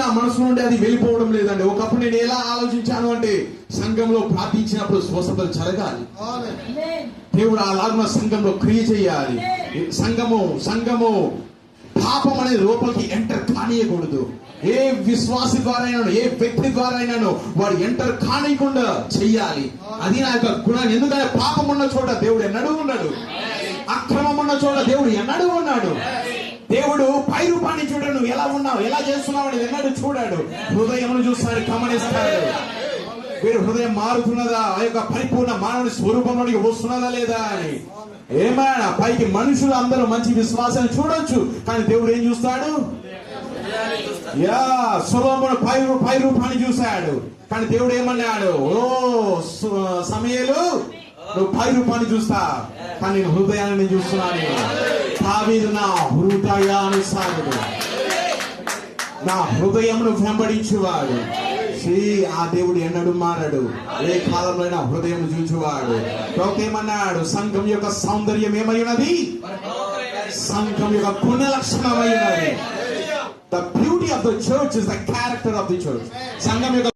నా మనసు నుండి అది వెళ్ళిపోవడం లేదండి. ఒకప్పుడు నేను ఎలా ఆలోచించాను అంటే, సంఘంలో ప్రార్థించినప్పుడు స్వస్థతలు జరగాలి, దేవుడు అలాగే సంఘంలో క్రియ చేయాలి. సంఘము పాపం అనే లోపలికి ఎంటర్ కానియకూడదు. ఏ విశ్వాసి ద్వారా అయినాను, ఏ వ్యక్తి ద్వారా అయినాను వాడు ఎంటర్ కానియకుండా చెయ్యాలి. అది నా యొక్క గుణాన్ని. ఎందుకంటే పాపం ఉన్న చోట దేవుడు ఎన్నడూ ఉన్నాడు, అక్రమం ఉన్న చోట దేవుడు ఎన్నడూ ఉన్నాడు. దేవుడు పై రూపాన్ని చూడడు, నువ్వు ఎలా ఉన్నావు, ఎలా చేస్తున్నావు అని ఎన్నడూ చూడాడు. హృదయమును చూస్తాడు, గమనిస్తాడు. వీడు హృదయం మారుతున్నదా, ఆ యొక్క పరిపూర్ణ మానవుని స్వరూపంలోనికి వస్తున్నదా లేదా అని. ఏమైనా పైకి మనుషులు అందరూ మంచి విశ్వాసాన్ని చూడొచ్చు, కానీ దేవుడు ఏం చూస్తాడు? సొలొమోను పై రూపాన్ని చూశాడు, కానీ దేవుడు ఏమన్నాడు? ఓ సమూయేలు, నువ్వు పై రూపాన్ని చూస్తా, కానీ నేను హృదయాన్ని చూస్తున్నాను. దావీదు నా హృదయానుసారుడు, నా హృదయమును వెంబడించువాడు. ఆ దేవుడు ఎన్నడూ మారడు, ఏ కాలంలో నా హృదయం చూచువాడు. ప్రవక్త ఏమన్నాడు? సంఘం యొక్క సౌందర్యం ఏమై ఉన్నది? సంఘం యొక్క గుణ లక్షణమై ఉన్నది. The beauty of the church is the character of the church. సంఘం యొక్క